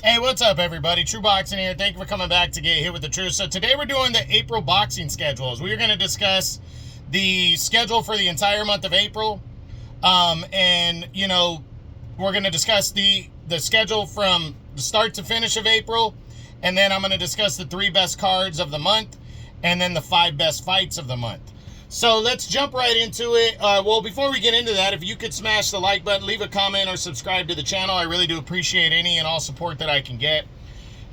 Hey, what's up, everybody? True Boxing here. Thank you for coming back to Get Hit with the Truth. So today we're doing the April boxing schedules. We're going to discuss the schedule for the entire month of April, and we're going to discuss the schedule from the start to finish of April, and then I'm going to discuss the 3 best cards of the month, and then the 5 best fights of the month. So let's jump right into it. Well, before we get into that, if you could smash the like button, leave a comment, or subscribe to the channel. I really do appreciate any and all support that I can get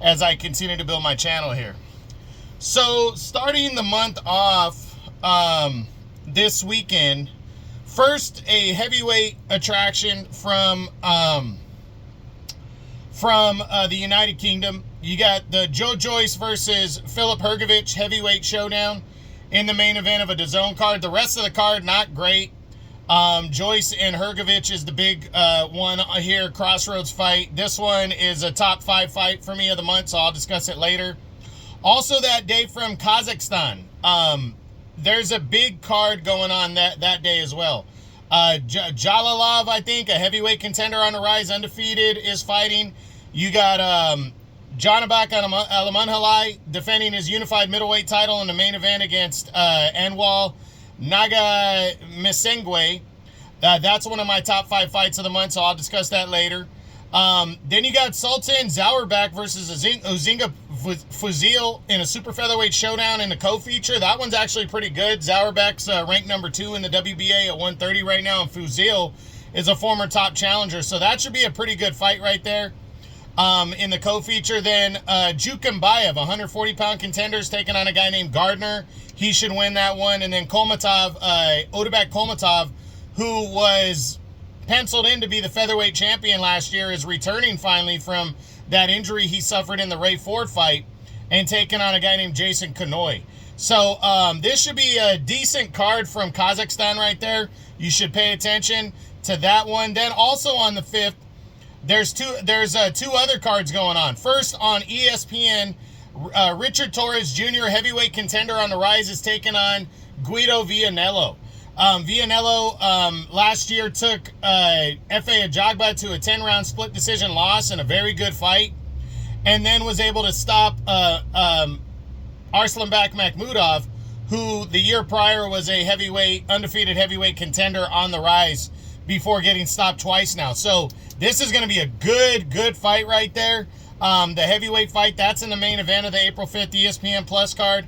as I continue to build my channel here. So starting the month off this weekend, first a heavyweight attraction from the United Kingdom. You got the Joe Joyce versus Filip Hrgović heavyweight showdown in the main event of a DAZN card. The rest of the card, not great. Joyce and Hrgović is the big one here, crossroads fight. This one is a top 5 fight for me of the month, so I'll discuss it later. Also that day from Kazakhstan, there's a big card going on that day as well. Jalalov, I think, a heavyweight contender on the rise, undefeated, is fighting. You got Janibek Alamanhalai defending his unified middleweight title in the main event against Anwar Nagamesengwe. That's one of my top 5 fights of the month, so I'll discuss that later. Then you got Sultan Zauerbach versus Ozinga Fuzil in a super featherweight showdown in the co-feature. That one's actually pretty good. Zauerbach's ranked number 2 in the WBA at 130 right now, and Fuzil is a former top challenger, so that should be a pretty good fight right there. In the co-feature, then Jukembayev, 140-pound contenders, taking on a guy named Gardner. He should win that one. And then Kolmatov, Otabek Kolmatov, who was penciled in to be the featherweight champion last year, is returning finally from that injury he suffered in the Ray Ford fight and taking on a guy named Jason Kanoy. So this should be a decent card from Kazakhstan right there. You should pay attention to that one. Then also on the 5th, there's two other cards going on. First, on ESPN, Richard Torres Jr., heavyweight contender on the rise, is taking on Guido Vianello. Vianello last year took F.A. Ajagba to a 10-round split decision loss in a very good fight, and then was able to stop Arslanbek Makhmudov, who the year prior was a undefeated heavyweight contender on the rise before getting stopped twice now. So this is going to be a good fight right there. The heavyweight fight, that's in the main event of the April 5th ESPN Plus card.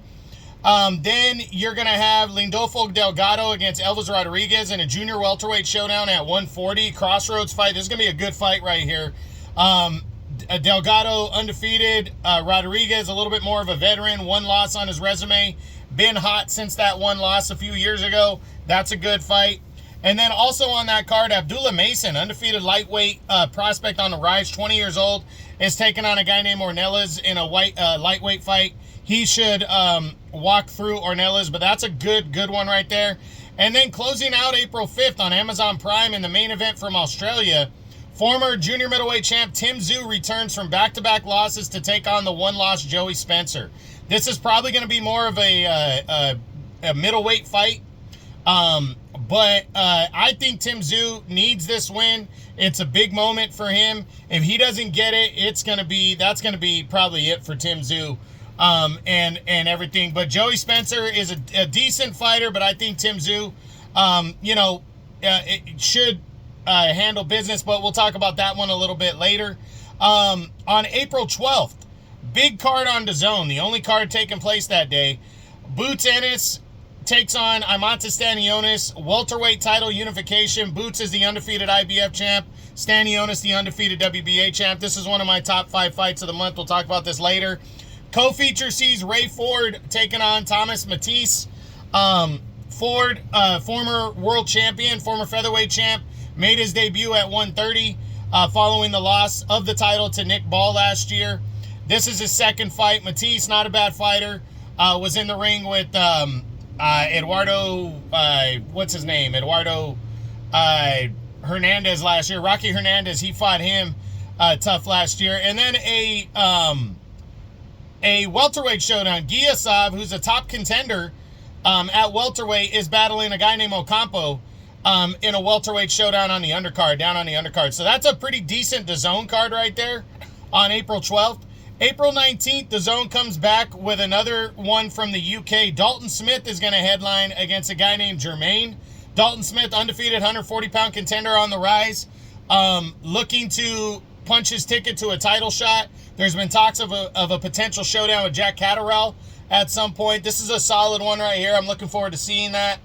Then you're going to have Lindolfo Delgado against Elvis Rodriguez in a junior welterweight showdown at 140. Crossroads fight. This is going to be a good fight right here. Delgado undefeated. Rodriguez a little bit more of a veteran. 1 loss on his resume. Been hot since that 1 loss a few years ago. That's a good fight. And then also on that card, Abdullah Mason, undefeated lightweight prospect on the rise, 20 years old, is taking on a guy named Ornelas in a lightweight fight. He should walk through Ornelas, but that's a good one right there. And then closing out April 5th on Amazon Prime in the main event from Australia, former junior middleweight champ Tim Tszyu returns from back-to-back losses to take on the 1-loss Joey Spencer. This is probably going to be more of a middleweight fight. But I think Tim Tszyu needs this win. It's a big moment for him. If he doesn't get it, that's going to be probably it for Tim Tszyu, and everything. But Joey Spencer is a decent fighter, but I think Tim Tszyu, it should handle business. But we'll talk about that one a little bit later. On April 12th, big card on DAZN, the only card taking place that day. Boots Ennis takes on Imanta Stanionis, welterweight title unification. Boots is the undefeated IBF champ. Stanionis, the undefeated WBA champ. This is one of my top 5 fights of the month. We'll talk about this later. Co-feature sees Ray Ford taking on Thomas Matisse. Ford, former world champion, former featherweight champ, made his debut at 130 following the loss of the title to Nick Ball last year. This is his second fight. Matisse, not a bad fighter, was in the ring with Eduardo, Eduardo Hernandez last year. Rocky Hernandez, he fought him tough last year. And then a welterweight showdown. Giasov, who's a top contender at welterweight, is battling a guy named Ocampo in a welterweight showdown on the undercard, down on the undercard. So that's a pretty decent DAZN card right there. on April 12th. April 19th, the Zone comes back with another one from the UK. Dalton Smith is going to headline against a guy named Jermaine. Dalton Smith, undefeated 140-pound contender on the rise, looking to punch his ticket to a title shot. There's been talks of a potential showdown with Jack Catterall at some point. This is a solid one right here. I'm looking forward to seeing that.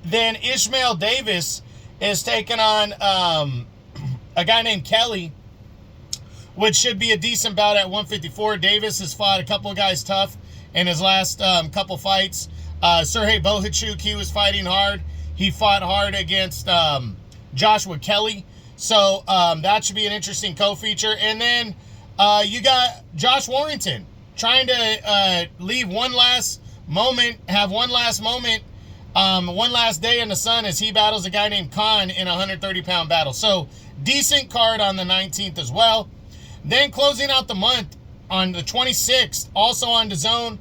Then Ishmael Davis is taking on a guy named Kelly, which should be a decent bout at 154. Davis has fought a couple of guys tough in his last couple fights. Sergey Bohachuk, he was fighting hard. He fought hard against Joshua Kelly. So that should be an interesting co-feature. And then you got Josh Warrington trying to leave one last moment, one last day in the sun as he battles a guy named Khan in a 130-pound battle. So decent card on the 19th as well. Then closing out the month on the 26th, also on DAZN,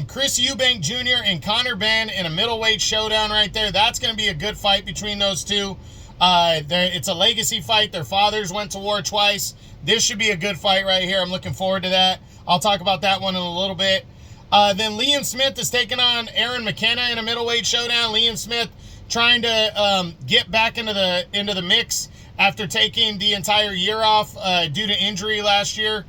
Chris Eubank Jr. and Conor Benn in a middleweight showdown right there. That's going to be a good fight between those two. It's a legacy fight. Their fathers went to war twice. This should be a good fight right here. I'm looking forward to that. I'll talk about that one in a little bit. Then Liam Smith is taking on Aaron McKenna in a middleweight showdown. Liam Smith trying to get back into the mix after taking the entire year off due to injury last year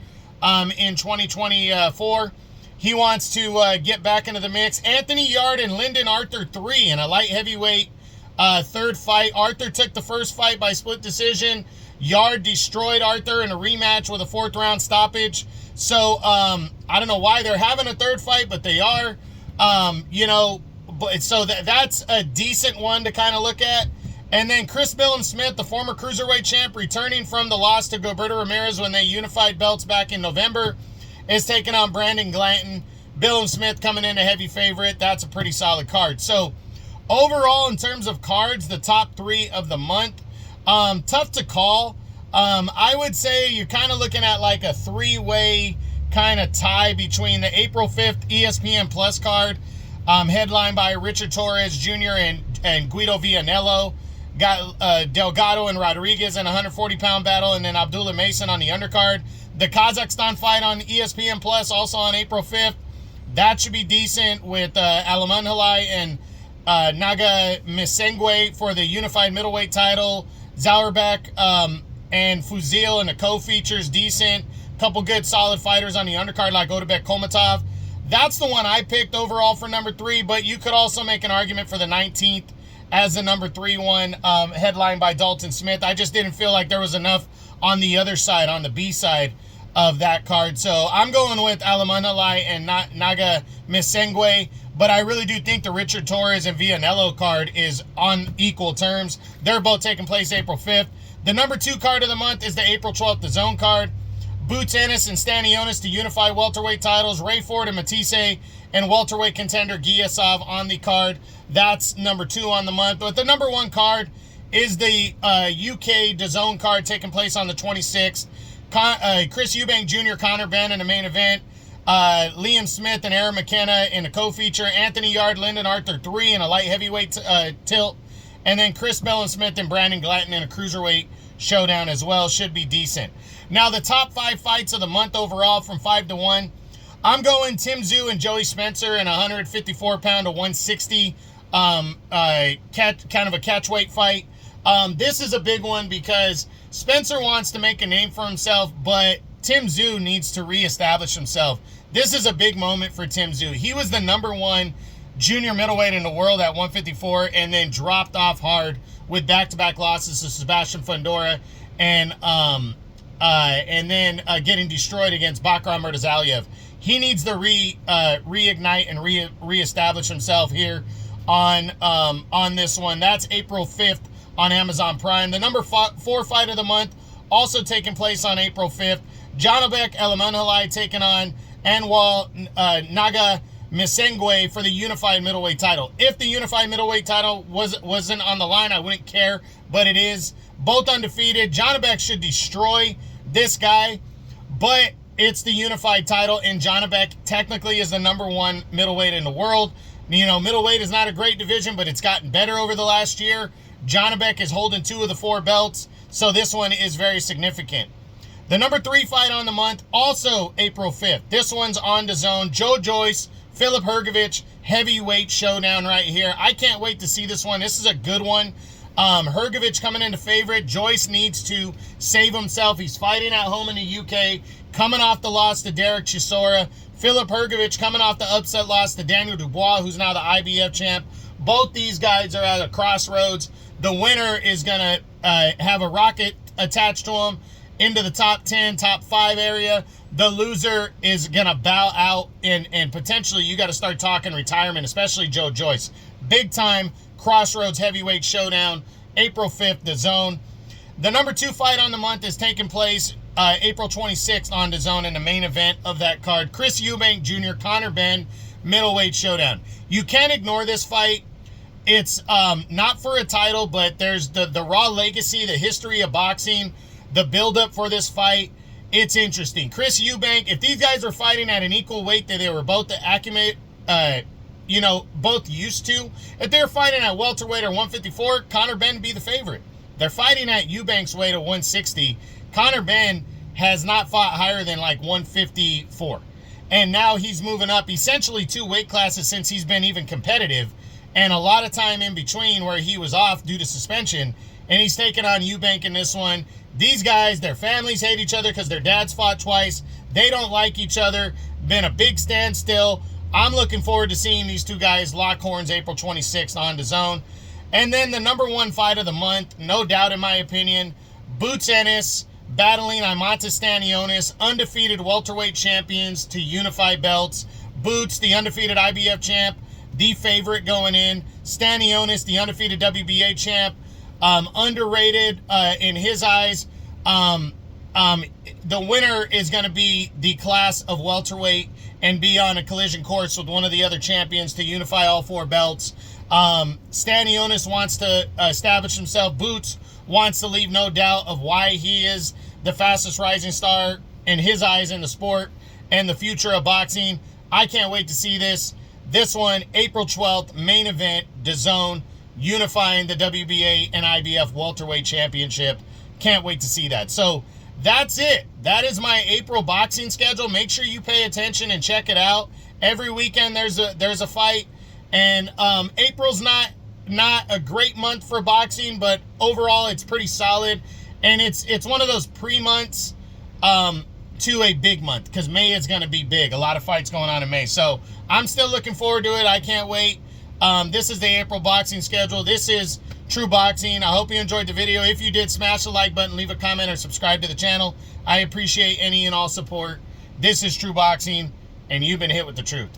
in 2024. He wants to get back into the mix. Anthony Yard and Lyndon Arthur 3 in a light heavyweight third fight. Arthur took the first fight by split decision. Yard destroyed Arthur in a rematch with a 4th round stoppage. So I don't know why they're having a third fight, but they are. So that's a decent one to kind of look at. And then Chris Billum Smith, the former cruiserweight champ, returning from the loss to Gilberto Ramirez when they unified belts back in November, is taking on Brandon Glanton. Billum Smith coming in a heavy favorite. That's a pretty solid card. So overall, in terms of cards, the top 3 of the month, tough to call. I would say you're kind of looking at like a 3-way kind of tie between the April 5th ESPN Plus card, headlined by Richard Torres Jr. and Guido Vianello. Got Delgado and Rodriguez in a 140-pound battle, and then Abdullah Mason on the undercard. The Kazakhstan fight on ESPN Plus, also on April 5th. That should be decent with Alaman Halai and Naga Misengwe for the unified middleweight title. Zauerbach and Fuzil in the co-features, decent. Couple good solid fighters on the undercard like Otabek Kolmatov. That's the one I picked overall for number 3, but you could also make an argument for the 19th as the number 3 one, headlined by Dalton Smith. I just didn't feel like there was enough on the other side, on the B side of that card. So I'm going with Alamanalai and Naga Misengwe, but I really do think the Richard Torres and Vianello card is on equal terms. They're both taking place April 5th. The number 2 card of the month is the April 12th, the DAZN card. Boots Ennis and Stanionis to unify welterweight titles. Ray Ford and Matisse and welterweight contender Giasov on the card. That's number 2 on the month. But the number 1 card is the UK DAZN card taking place on the 26th. Chris Eubank Jr., Conor Benn in the main event. Liam Smith and Aaron McKenna in a co-feature. Anthony Yard, Lyndon Arthur 3 in a light heavyweight tilt. And then Chris Billum Smith and Brandon Glanton in a cruiserweight showdown as well. Should be decent. Now, the top 5 fights of the month overall from 5 to 1. I'm going Tim Tszyu and Joey Spencer in a 154-pound to 160 kind of a catchweight fight. This is a big one because Spencer wants to make a name for himself, but Tim Tszyu needs to reestablish himself. This is a big moment for Tim Tszyu. He was the number 1 junior middleweight in the world at 154 and then dropped off hard with back-to-back losses to Sebastian Fundora and then getting destroyed against Bakram Murtazaliev. He needs to reignite and reestablish himself here on this one. That's April 5th on Amazon Prime. The number 4 fight of the month also taking place on April 5th. Janabek Elamanhalai taking on Anwar Naga Misengwe for the unified middleweight title. If the unified middleweight title wasn't on the line, I wouldn't care, but it is. Both undefeated. Janabek should destroy this guy, but it's the unified title, and Janabek technically is the number 1 middleweight in the world. You know, middleweight is not a great division, but it's gotten better over the last year. Janabek is holding 2 of the 4 belts, so this one is very significant. The number 3 fight on the month, also April 5th. This one's on DAZN. Joe Joyce, Filip Hrgović, heavyweight showdown right here. I can't wait to see this one. This is a good one. Hrgović coming into favorite. Joyce needs to save himself. He's fighting at home in the UK, coming off the loss to Derek Chisora. Filip Hrgović coming off the upset loss to Daniel Dubois, who's now the IBF champ. Both these guys are at a crossroads. The winner is going to have a rocket attached to him into the top 10, top 5 area. The loser is going to bow out, and potentially you got to start talking retirement, especially Joe Joyce. Big time crossroads heavyweight showdown, April 5th, DAZN. The number 2 fight on the month is taking place April 26th on DAZN in the main event of that card. Chris Eubank Jr., Conor Benn, middleweight showdown. You can't ignore this fight. It's not for a title, but there's the raw legacy, the history of boxing, the buildup for this fight. It's interesting. Chris Eubank, if these guys were fighting at an equal weight that they were both both used to, if they're fighting at welterweight or 154, Conor Benn would be the favorite. They're fighting at Eubank's weight of 160. Conor Benn has not fought higher than like 154. And now he's moving up essentially 2 weight classes since he's been even competitive, and a lot of time in between where he was off due to suspension, and he's taking on Eubank in this one. These guys, their families hate each other because their dads fought twice. They don't like each other. Been a big standstill. I'm looking forward to seeing these 2 guys lock horns April 26th on DAZN. And then the number 1 fight of the month, no doubt in my opinion, Boots Ennis battling Imantas Stanionis, undefeated welterweight champions to unify belts. Boots, the undefeated IBF champ, the favorite going in. Stanionis, the undefeated WBA champ, underrated in his eyes. The winner is going to be the class of welterweight and be on a collision course with one of the other champions to unify all 4 belts. Stanionis wants to establish himself. Boots wants to leave no doubt of why he is the fastest rising star in his eyes in the sport and the future of boxing. I can't wait to see this. This one, April 12th, main event, DAZN, unifying the WBA and IBF welterweight championship. Can't wait to see that. So that's it. That is my April boxing schedule. Make sure you pay attention and check it out. Every weekend there's a fight, and April's not a great month for boxing, but overall it's pretty solid, and it's one of those pre-months to a big month, because May is going to be big. A lot of fights going on in May, so I'm still looking forward to it. I can't wait. This is the April boxing schedule. This is True Boxing. I hope you enjoyed the video. If you did, smash the like button, leave a comment, or subscribe to the channel. I appreciate any and all support. This is True Boxing, and you've been hit with the truth.